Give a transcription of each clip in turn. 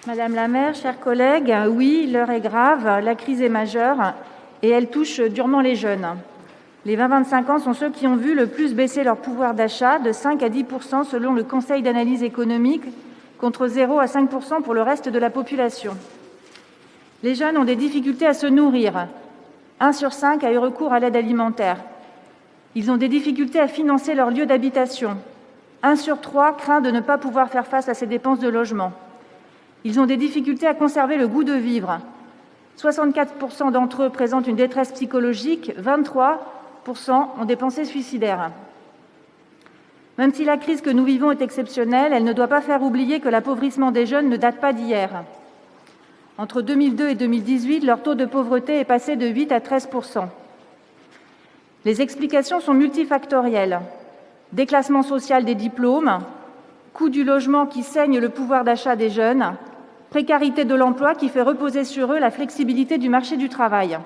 Madame la maire, chers collègues, oui, l'heure est grave, la crise est majeure et elle touche durement les jeunes. Les 20-25 ans sont ceux qui ont vu le plus baisser leur pouvoir d'achat, de 5 à 10 % selon le Conseil d'analyse économique, contre 0 à 5 % pour le reste de la population. Les jeunes ont des difficultés à se nourrir. 1 sur 5 a eu recours à l'aide alimentaire. Ils ont des difficultés à financer leur lieu d'habitation. 1 sur 3 craint de ne pas pouvoir faire face à ses dépenses de logement. Ils ont des difficultés à conserver le goût de vivre. 64 % d'entre eux présentent une détresse psychologique, 23 % ont des pensées suicidaires. Même si la crise que nous vivons est exceptionnelle, elle ne doit pas faire oublier que l'appauvrissement des jeunes ne date pas d'hier. Entre 2002 et 2018, leur taux de pauvreté est passé de 8 à 13 %. Les explications sont multifactorielles. Déclassement social des diplômes, coût du logement qui saigne le pouvoir d'achat des jeunes, précarité de l'emploi qui fait reposer sur eux la flexibilité du marché du travail.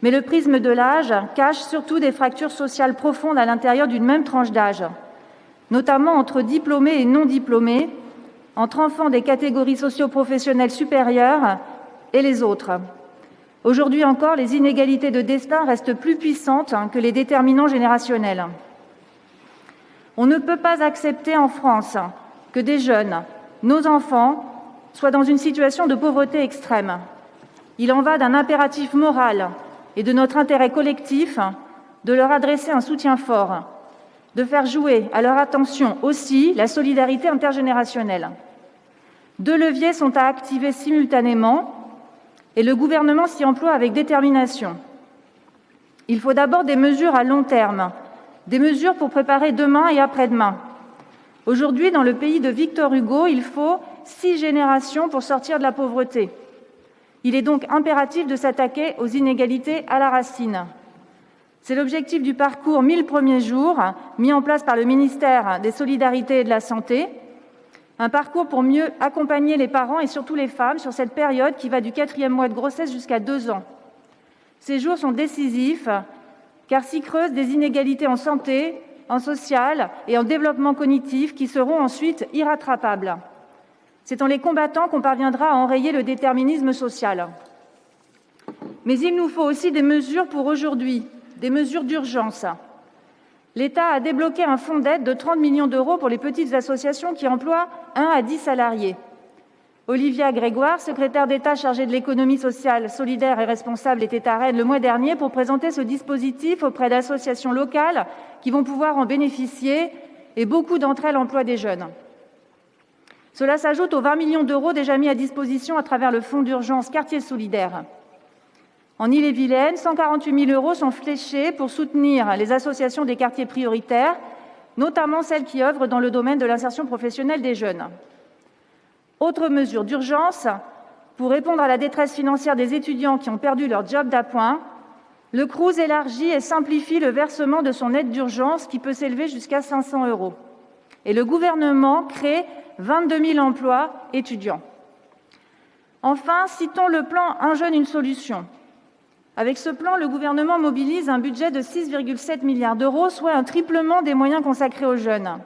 Mais le prisme de l'âge cache surtout des fractures sociales profondes à l'intérieur d'une même tranche d'âge, notamment entre diplômés et non diplômés, entre enfants des catégories socio-professionnelles supérieures et les autres. Aujourd'hui encore, les inégalités de destin restent plus puissantes que les déterminants générationnels. On ne peut pas accepter en France que des jeunes, nos enfants, soient dans une situation de pauvreté extrême. Il en va d'un impératif moral et de notre intérêt collectif de leur adresser un soutien fort, de faire jouer à leur attention aussi la solidarité intergénérationnelle. 2 leviers sont à activer simultanément et le gouvernement s'y emploie avec détermination. Il faut d'abord des mesures à long terme, des mesures pour préparer demain et après-demain. Aujourd'hui, dans le pays de Victor Hugo, il faut 6 générations pour sortir de la pauvreté. Il est donc impératif de s'attaquer aux inégalités à la racine. C'est l'objectif du parcours 1000 premiers jours, mis en place par le ministère des Solidarités et de la Santé. Un parcours pour mieux accompagner les parents et surtout les femmes sur cette période qui va du 4e mois de grossesse jusqu'à 2 ans. Ces jours sont décisifs car s'y creusent des inégalités en santé, en social et en développement cognitif qui seront ensuite irrattrapables. C'est en les combattant qu'on parviendra à enrayer le déterminisme social. Mais il nous faut aussi des mesures pour aujourd'hui, des mesures d'urgence. L'État a débloqué un fonds d'aide de 30 millions d'euros pour les petites associations qui emploient 1 à 10 salariés. Olivia Grégoire, secrétaire d'État chargée de l'économie sociale, solidaire et responsable, était à Rennes le mois dernier pour présenter ce dispositif auprès d'associations locales qui vont pouvoir en bénéficier et beaucoup d'entre elles emploient des jeunes. Cela s'ajoute aux 20 millions d'euros déjà mis à disposition à travers le fonds d'urgence Quartier solidaire. En Ille-et-Vilaine, 148 000 € sont fléchés pour soutenir les associations des quartiers prioritaires, notamment celles qui œuvrent dans le domaine de l'insertion professionnelle des jeunes. Autre mesure d'urgence, pour répondre à la détresse financière des étudiants qui ont perdu leur job d'appoint, le Crous élargit et simplifie le versement de son aide d'urgence qui peut s'élever jusqu'à 500 €. Et le gouvernement crée 22 000 emplois étudiants. Enfin, citons le plan « Un jeune, une solution ». Avec ce plan, le gouvernement mobilise un budget de 6,7 milliards d'euros, soit un triplement des moyens consacrés aux jeunes.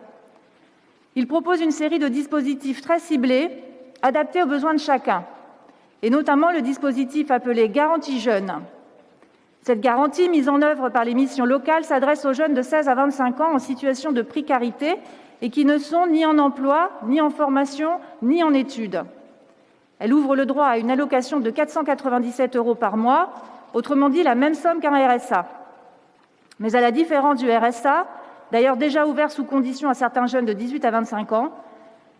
Il propose une série de dispositifs très ciblés, adaptés aux besoins de chacun, et notamment le dispositif appelé « Garantie Jeunes ». Cette garantie, mise en œuvre par les missions locales, s'adresse aux jeunes de 16 à 25 ans en situation de précarité et qui ne sont ni en emploi, ni en formation, ni en études. Elle ouvre le droit à une allocation de 497 € par mois, autrement dit la même somme qu'un RSA. Mais à la différence du RSA, d'ailleurs déjà ouvert sous condition à certains jeunes de 18 à 25 ans,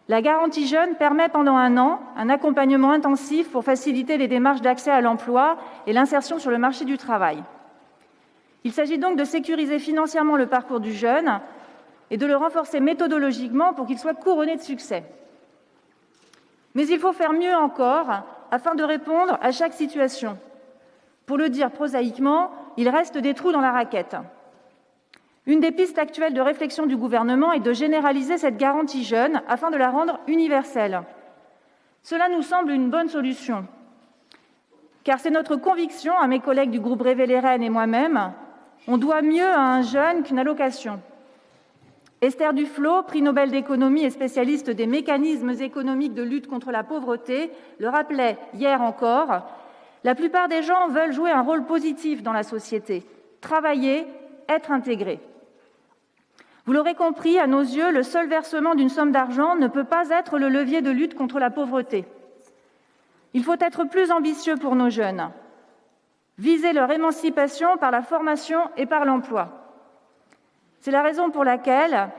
la garantie jeune permet pendant 1 an un accompagnement intensif pour faciliter les démarches d'accès à l'emploi et l'insertion sur le marché du travail. Il s'agit donc de sécuriser financièrement le parcours du jeune et de le renforcer méthodologiquement pour qu'il soit couronné de succès. Mais il faut faire mieux encore afin de répondre à chaque situation. Pour le dire prosaïquement, il reste des trous dans la raquette. Une des pistes actuelles de réflexion du gouvernement est de généraliser cette garantie jeune afin de la rendre universelle. Cela nous semble une bonne solution, car c'est notre conviction, à mes collègues du groupe Révéler Rennes et moi-même, on doit mieux à un jeune qu'une allocation. Esther Duflo, prix Nobel d'économie et spécialiste des mécanismes économiques de lutte contre la pauvreté, le rappelait hier encore, la plupart des gens veulent jouer un rôle positif dans la société, travailler, être intégrés. Vous l'aurez compris, à nos yeux, le seul versement d'une somme d'argent ne peut pas être le levier de lutte contre la pauvreté. Il faut être plus ambitieux pour nos jeunes, viser leur émancipation par la formation et par l'emploi. C'est la raison pour laquelle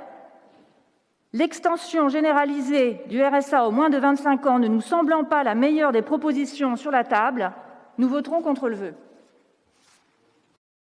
l'extension généralisée du RSA aux moins de 25 ans ne nous semblant pas la meilleure des propositions sur la table, nous voterons contre le vœu.